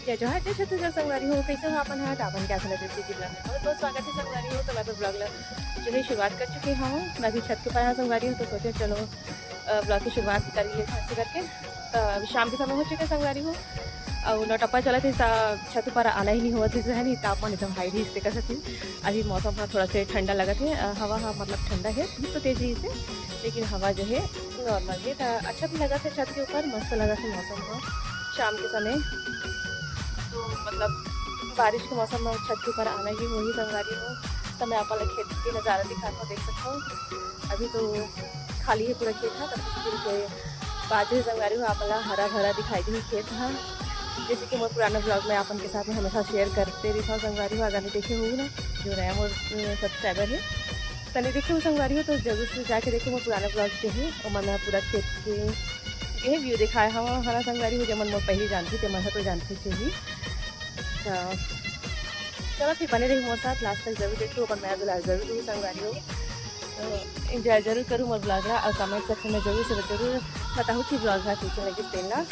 जय जोहार जय छत्तीसगढ़ संगवारी हो कैसे हो अपन है अपन क्या चला जैसे जी ब्लॉग में बहुत बहुत स्वागत है संगवारी हो। तो मैं तो ब्लॉग जो है शुरुआत कर चुकी हूँ। मैं भी छत के ऊपर संगवारी हूँ तो सोचे चलो ब्लॉग की शुरुआत कर लिए ऐसे करके। तो अभी शाम के समय हो चुके संगवारी हो और नौटप्पा चला थे छत पर आना ही नहीं हुआ थी है नहीं तापमान एकदम हाई ही इससे कर सकती। अभी मौसम थोड़ा से ठंडा लगा थे हवा मतलब ठंडा है धूप तो तेज़ी से लेकिन हवा जो है नॉर्मल है। तो अच्छा भी लगा था छत के ऊपर मस्त लगा था मौसम को शाम के समय। तो मतलब बारिश के मौसम में छत के ऊपर आना ही वही संगवारी हो। तो मैं आप खेत के नज़ारा दिखाता हूँ देख सकता हूँ। अभी तो खाली है पूरा खेत था तब कुछ दिन के बाद जो संगवारी हो आप हरा भरा दिखाई दी खेत था। जैसे कि मैं पुराना ब्लॉग में अपन के साथ में हमेशा शेयर करते रही था संगवारी हो। अगर नहीं देखे हुई ना जो नया मोर सब्सक्राइबर है तो नहीं देखे हुए संगवारी हो तो जरूर से जाके देखो। मैं पुराना ब्लॉग जो है और मैंने पूरा खेत के व्यू दिखाया हाँ हरा संगवारी हो जब मैं पहले जानती थी मैं तो जानती थी ही। चलो फिर बने रही मोर साथ लास्ट तक जरूर देखो और मैं ब्लॉग जरूर दूँ संगवारी हो। तो इंजॉय जरूर करूँ मोर ब्लॉग रहा और कमेंट सेक्शन में जरूर बताऊँ कि ब्लॉग रहा कैसे लगे तेलना।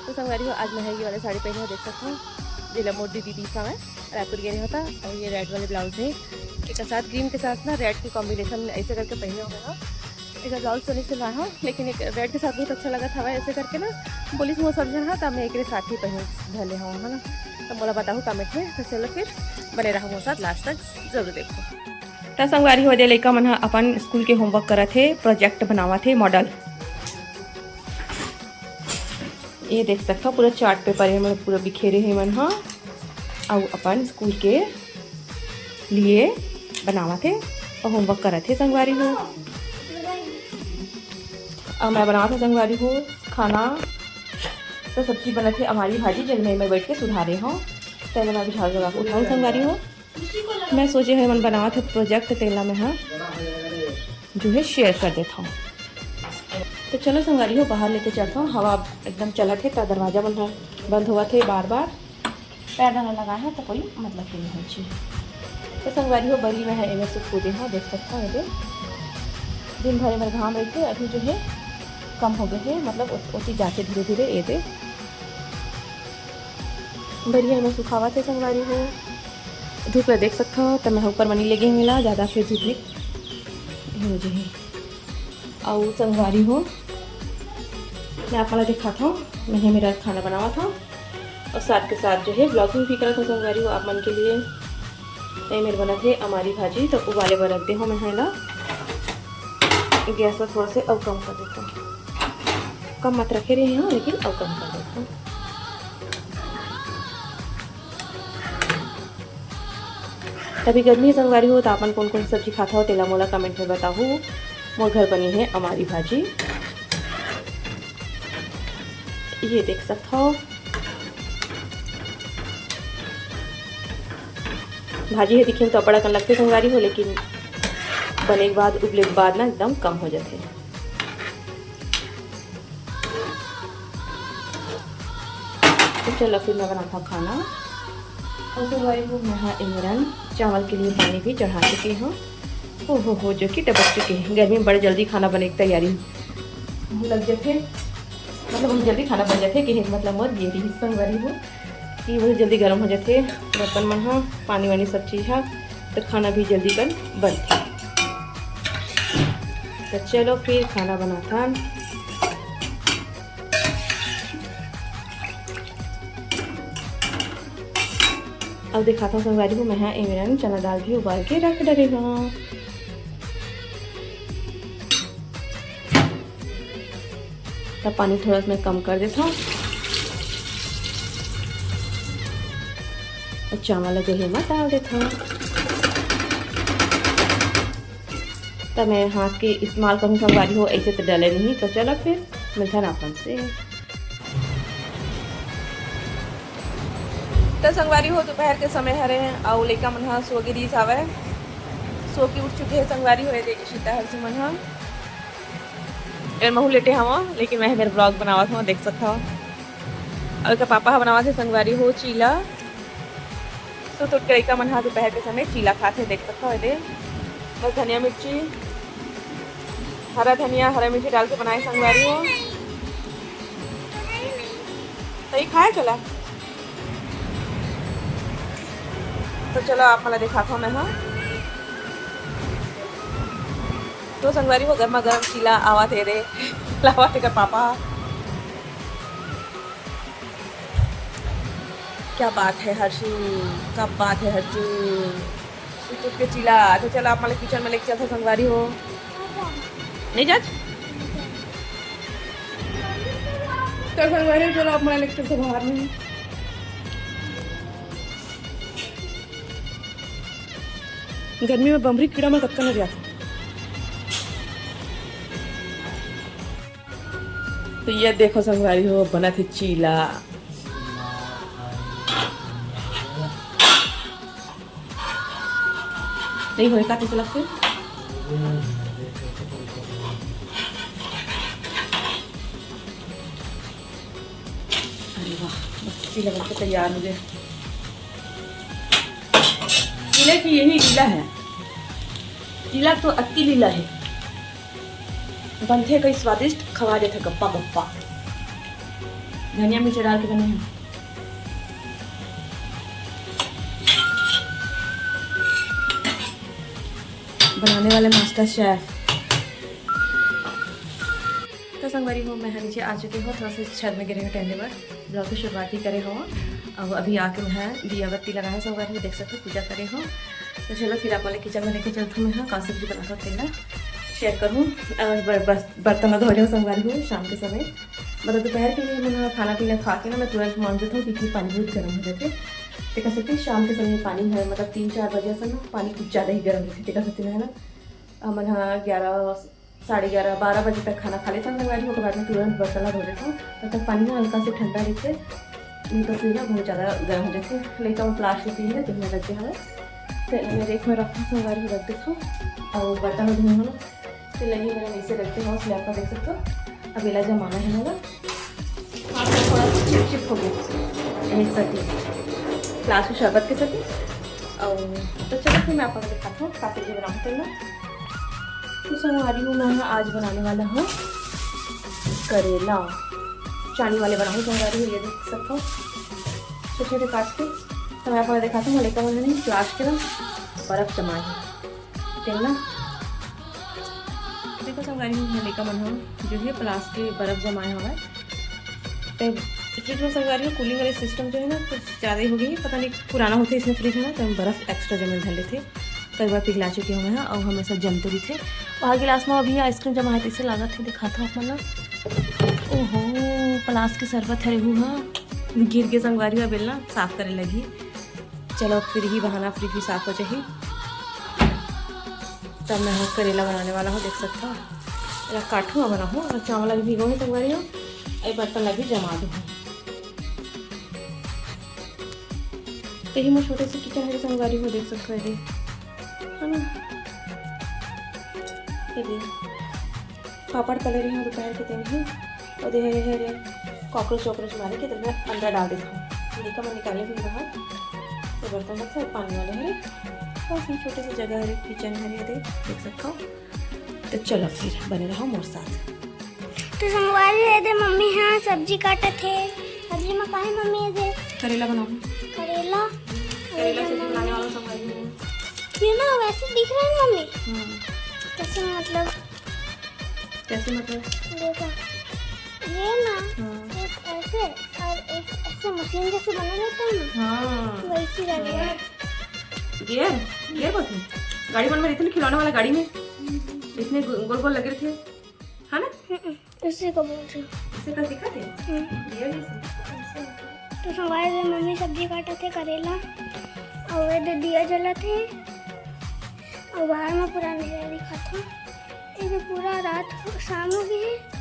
तो संगवारी हो आज मैं ये वाले साड़ी पहने देख सकता हूँ जिला मोर दीदी सा है रायपुर गए होता और ये रेड वाले ब्लाउज है के साथ ग्रीन के साथ ना रेड की कॉम्बिनेशन ऐसे करके पहने हुए हैं। एक ब्लाउज तो नहीं सिलवाया हूँ लेकिन एक रेड के साथ बहुत अच्छा लगा था ऐसे करके ना पुलिस में समझन हाँ तो मैं एक साथ ही पहन धले हूँ है ना। तो मोला बताऊँ कमेंट में तो चलो फिर बने रहा मोर साथ लास्ट तक जरूर देखो। तो संगवारी हो दे लड़का मन अपन स्कूल के होमवर्क करा थे प्रोजेक्ट बनावा थे मॉडल ये देख सकता पूरा चार्ट पेपर है मतलब पूरा बिखेरे है मन हाँ और अपन स्कूल के लिए बनावा थे और होमवर्क करा थे संगवारी हो। और मैं बनावा था संगवारी हो खाना तो सब्जी बना थे हमारी भाजी जिन में मैं बैठ के सुधारे हूँ तेला मैं भी झाड़ू लगा के उठाऊँ संगवारी हो। मैं सोचे है मन बनावा था प्रोजेक्ट तेला में हाँ जो है शेयर कर देता हूँ। तो चलो संगवारी हो बाहर लेके चलता हूँ हवा एकदम चला थे तो दरवाज़ा बंद हुआ थे बार बार पैर ना लगा है तो कोई मतलब नहीं हो चाहिए। तो संगवारी हो बड़ी में है इन्हें से कूदे हाँ देख सकता हूँ ये दिन भर में घाम रही थे अभी जो है कम हो गए हैं मतलब उसी जाके धीरे धीरे ये दे बढ़िया में सुखावा थे संगवारी हो। धूप में देख सकता हो तो मैं ऊपर मनी लेके मिला ज़्यादा फिर धूप में हो जाए और संगवारी हो मैं आपको दिखाता हूँ मैंने मेरा खाना बनावा था और साथ के साथ जो है ब्लॉगिंग भी करा था संगवारी हो आप मन के लिए। ये मेरे बना थे हमारी भाजी तो उबाले पर रख दे हो मैं है ना गैस पर थोड़ा से अब कम कर देता हूँ कम मत रखे रहे हैं लेकिन अब कम कर देता हूँ। तभी गर्मी संगवारी हो तो अपन कौन कौन सब्जी खाता हो तेला मोला कमेंट में बताओ। मोर घर बनी है हमारी भाजी ये देख सकता हो भाजी है दिखे तो बड़ा कन लगते संगवारी हो लेकिन बने के बाद उबले के बाद ना एकदम कम हो जाते हैं। तो चलो फिर मैं बनाता हूँ खाना और संगवारी हो मैं इमरान चावल के लिए पानी भी चढ़ा चुकी हूँ हो जो कि टपक चुके हैं। गर्मी में बड़े जल्दी खाना बने की तैयारी लग जाते मतलब हम जल्दी खाना बन जाते कि मतलब मत ये रही संगवारी हो कि बहुत जल्दी गर्म हो जाते बर्तन मन हाँ पानी वानी सब चीज़ है तो खाना भी जल्दी कर बनते। तो चलो फिर खाना बनाता अब दिखाता हूँ संगवारी को मैं इमरान चना दाल भी उबाल के रख डरेगा। तब पानी थोड़ा सा मैं कम कर देता हूँ और चावल जो है मैं डाल देता हूँ। तब मैं हाथ के इस्तेमाल करूँ संगवारी हो ऐसे तो डले नहीं। तो चलो फिर मिलता है अपन से। तो संगवारी हो दोपहर के समय हरे और लेका मन हाँ सो के दीस आवे सो के उठ चुके हैं संगवारी हो देखिए सीता हर से मन हाँ महू लेटे हम लेकिन मैं मेरा ब्लॉग बनावा था देख सकता हूँ और का पापा बनावा थे संगवारी हो चीला तो लड़का मन हाँ दोपहर के समय चीला खाते देख सकता हो ये बस धनिया मिर्ची हरा धनिया हरा मिर्ची डाल के बनाए संगवारी हो सही खाया चला तो चलो आप मला दिखाता मैं हाँ तो संगवारी हो गर्मा गर्म चीला आवा थे रे लावा थे का पापा क्या बात है हर्षू क्या बात है हर्षू सुटुक के चीला तो चलो आप मला किचन में लेके चलते संगवारी हो नहीं जज तो संगवारी हो चलो आप मला लेके चलते बाहर में गर्मी में बमरी कीड़ा में कत्का नहीं जाता तो ये देखो संगवारी हो बना थी चीला नहीं होए का तो लगते अरे वाह चीला बनके तैयार हो गया चीले की यही लीला है चीला तो अति लीला है बनते कई स्वादिष्ट खवा देते गप्पा गप्पा धनिया मिर्च डाल के बने हैं बनाने वाले मास्टर शेफ तो संगवारी हो मैं नीचे आ चुकी हूँ थोड़ा सा छत में गिरे हुए टहलने पर ब्लॉग की शुरुआत ही करे हो अब अभी आके मैं दिया बत्ती लगाया संगवारी में देख सकते हो पूजा करे हो तो चलो फिर आप वाले किचन में लेके चलती हूँ मैं कौन सब्जी बना सकते हैं शेयर करूँ बर्तन धो रही हूँ संगवारी हूँ शाम के समय मतलब दोपहर के लिए मैंने खाना पीना खा के ना मैं तुरंत मान देता हूँ क्योंकि पानी बहुत गर्म हो जाते टिका सकती शाम के समय पानी है मतलब 3-4 बजे से ना पानी कुछ ज़्यादा ही गर्म रहती टिका सकती है ना मैं हाँ 11 साढ़े 11-12 बजे तक खाना खा लेता हूँ संगवारी हो के बाद में तुरंत बर्तन धो देता हूँ तब तक पानी ना हल्का से ठंडा रहते नहीं तो फिर ना बहुत ज़्यादा गर्म हो जाते लेकिन वो प्लास्टिक की है जिसमें लग गया है तो मैं रेख में रखूँ संगवारी को रख देता हूँ और बर्तन धोने हो ना तो लगी मैंने नीचे रखते हैं स्लैब का देख सकते हो अब इला जमाना है मेरा थोड़ा सा चिप हो गया एक सती क्लास में शरबत के सती और तो चलो फिर मैं आपको दिखाता हूँ काफ़ी जी बनाऊँ करना तो संगवारी हूँ मैं आज बनाने वाला हूँ करेला चानी वाले बनाऊँ संगवारी हूँ ये देख सकता हूँ छोटे छोटे काट के तो मैं आपको दिखाता हूँ लेकर मैंने नहीं प्लास के ना बर्फ़ जमाई है तेल ना देखो संगवारी हूँ मैं लेकर बना जो है प्लास के बर्फ़ जमाया हुआ है फ्रिज में संगवारी में कूलिंग वाले सिस्टम जो है ना कुछ ज़्यादा ही हो गई पता नहीं पुराना होते इसमें फ्रिज में तो हम बर्फ़ एक्स्ट्रा जमे डाले थे कई बार पिघला चुके हुए हैं और हमेशा जमते भी थे वहाँ गिलास में अभी आइसक्रीम जमा है इसे लागत थे दिखाता हूँ अपना ओहो प्लास की शरबत है रहू हाँ गिर के संगवारी हुआ बेलना साफ़ करे लगी चलो फिर ही बहाना फ्रिज भी साफ़ हो चाहिए तब मैं करेला बनाने वाला हूँ देख सकता हूँ मेरा काटूँ बनाऊँ और चावल भी भिगो है संगवारी हूँ ये बर्तन लगी जमा दूँ तो ही मैं छोटे से किचन है संगवारी को देख सकते हो है ना ये पापड़ तले रही हूँ दोपहर के दिन ही और रे कॉकरोच वॉकरोच मारे के तो मैं अंदर डाल देता हूँ देखा मैं निकाले फिर बाहर तो बर्तन रखा है पानी वाले हरे और फिर छोटे से जगह है किचन है देख सकता हूँ तो चलो फिर बने रहो मोर साथ तो संगवारी है दे मम्मी हाँ सब्जी काटे थे सब्जी में काहे मम्मी है दे करेला बनाओ करेला सब्जी बनाने वाला संगवारी ये ना वैसे दिख रहा है मम्मी कैसे मतलब देखो ये ना एक ऐसे और एक ऐसे मशीन जैसे बना रहता है ना हाँ वैसी लगे गियर बोलते गाड़ी बन में रहती ना खिलौने वाला गाड़ी में इतने गोल गोल लगे थे है ना उसी को बोल रही हूँ इसे का दिखा थे तो संगवारी मम्मी सब्जी काटे थे करेला और वे दे दिया जला थे और बाहर में पूरा अंधेरा दिखा था ये पूरा रात शाम हो गई है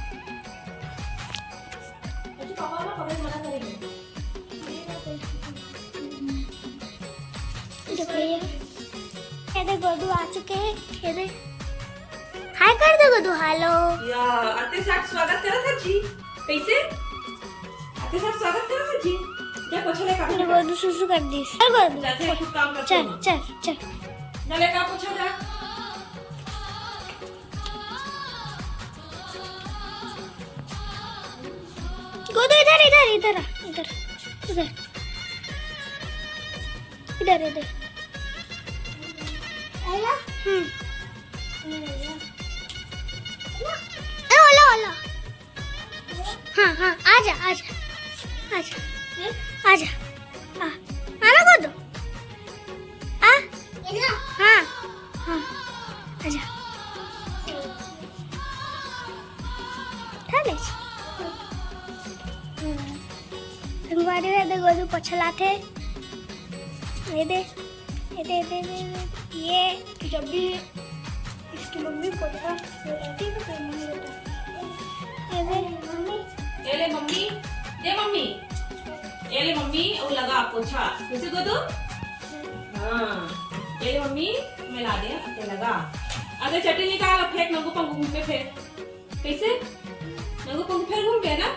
देखिए गोदू आ चुके हैं ये हाय कर दो गोदू हेलो यार आते साथ स्वागत करा था जी कैसे आते साथ स्वागत करा था जी क्या पूछ ले काम गोदू सुसु कर दी चल गोदू जाते कुछ काम करते चल चल चल नले का पूछा था गोदू इधर इधर इधर इधर इधर इधर इधर ओला ओला हाँ हाँ आजा आजा आजा आजा आना को दो हाँ हाँ आजा थाले संगवारी रे दे गोदू पछलाते ये दे ये जब भी इसकी मम्मी पोछा लेती है तो मम्मी लेता ये दे मम्मी ये ले मम्मी दे मम्मी ये ले मम्मी और लगा पोछा कैसे को दो हाँ ये ले मम्मी मिला दे ये लगा अगर चटनी निकाल फेंक नंगू पंगू घूम पे फेंक कैसे नंगू पंगू फिर घूम पे ना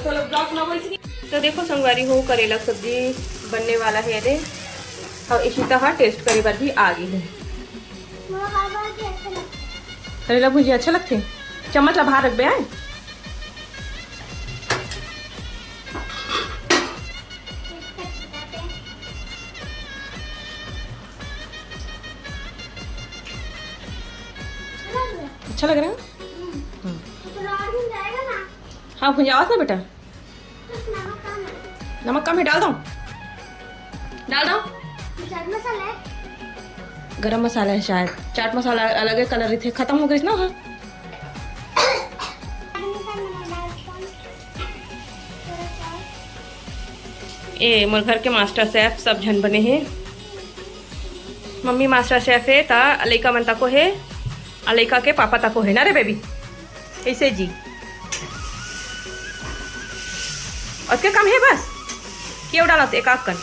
तो लोग ब्लॉक ना बोल सके। तो देखो संगवारी हो करेला सब्जी बनने वाला है दे और इसी तरह टेस्ट करे बार भी आ गई है। करेला भुजिया अच्छा लगते चम्मच ला बाहर रख बे आए अच्छा लग रहा है हाँ भुजिया ना बेटा नमक कम है डाल दो गरम मसाला है शायद चाट मसाला अलग है कलर थे खत्म हो गई ना हाँ ये मोर घर के मास्टर शेफ सब झन बने हैं मम्मी मास्टर शेफ है ता लइका मन तको है लइका के पापा तको है ना रे बेबी ऐसे जी और क्या काम है बस क्यों डाला एक आग कर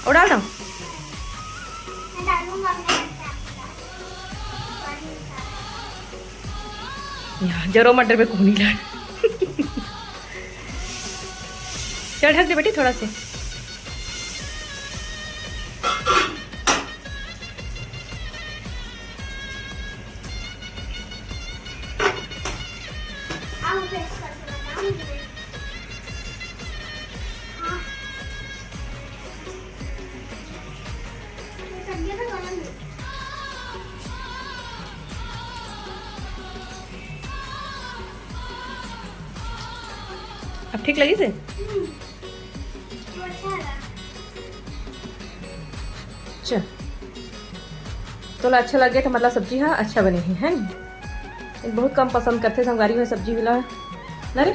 और डाल दो जरो मटर पे कोनी लड़ चल ढक दे बेटी थोड़ा से अब ठीक लगी से अच्छा तो अच्छा लगे तो मतलब सब्जी हाँ अच्छा बनी है नहीं बहुत कम पसंद करते संगारी में सब्जी मिला ना रे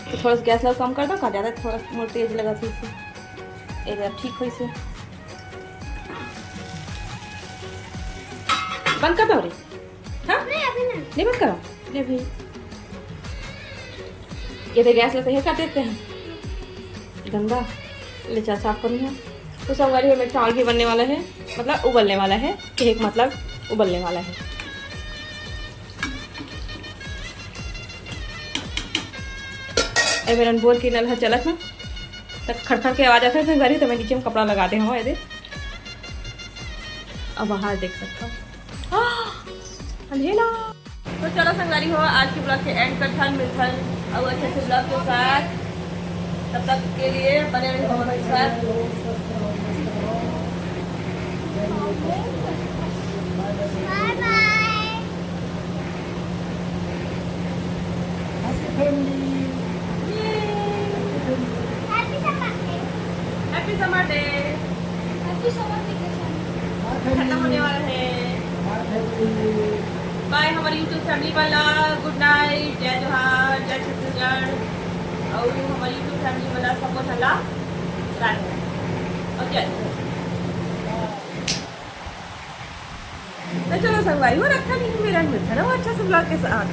तो थोड़ा सा गैस लगा कम कर दो खा ज़्यादा थोड़ा मोर तेज लगा थी इसे एक ठीक हुई से बंद कर दो रे हाँ नहीं बंद करो ले भाई ये तो गैस लेते हैं कर देते हैं गंदा ले चार साफ करूँ है तो संगवारी में चावल भी बनने वाला है मतलब उबलने वाला है केक मतलब उबलने वाला है मेरा बोल के नल चलत ना तब खड़खड़ के आवाज़ आता है संगवारी तो मैं नीचे में कपड़ा लगाते हूँ ये अब बाहर देख सकता हूँ अंधेरा। तो चलो संगवारी हो आज के ब्लॉग के एंड कर थन मिलथन और अच्छे से ब्लॉग के साथ तब तक के लिए बने रहे हमारे साथ। Bye bye happy summer day खत्म होने वाला है। बाय हमारी यूट्यूब फैमिली वाला गुड नाइट जय जोहार जय छत्तीसगढ़ और हमारी यूट्यूब फैमिली वाला सपोर्ट हला और जय तो चलो संगवारी वो रखा नहीं मेरा मिलता ना वो अच्छा से ब्लॉग के साथ।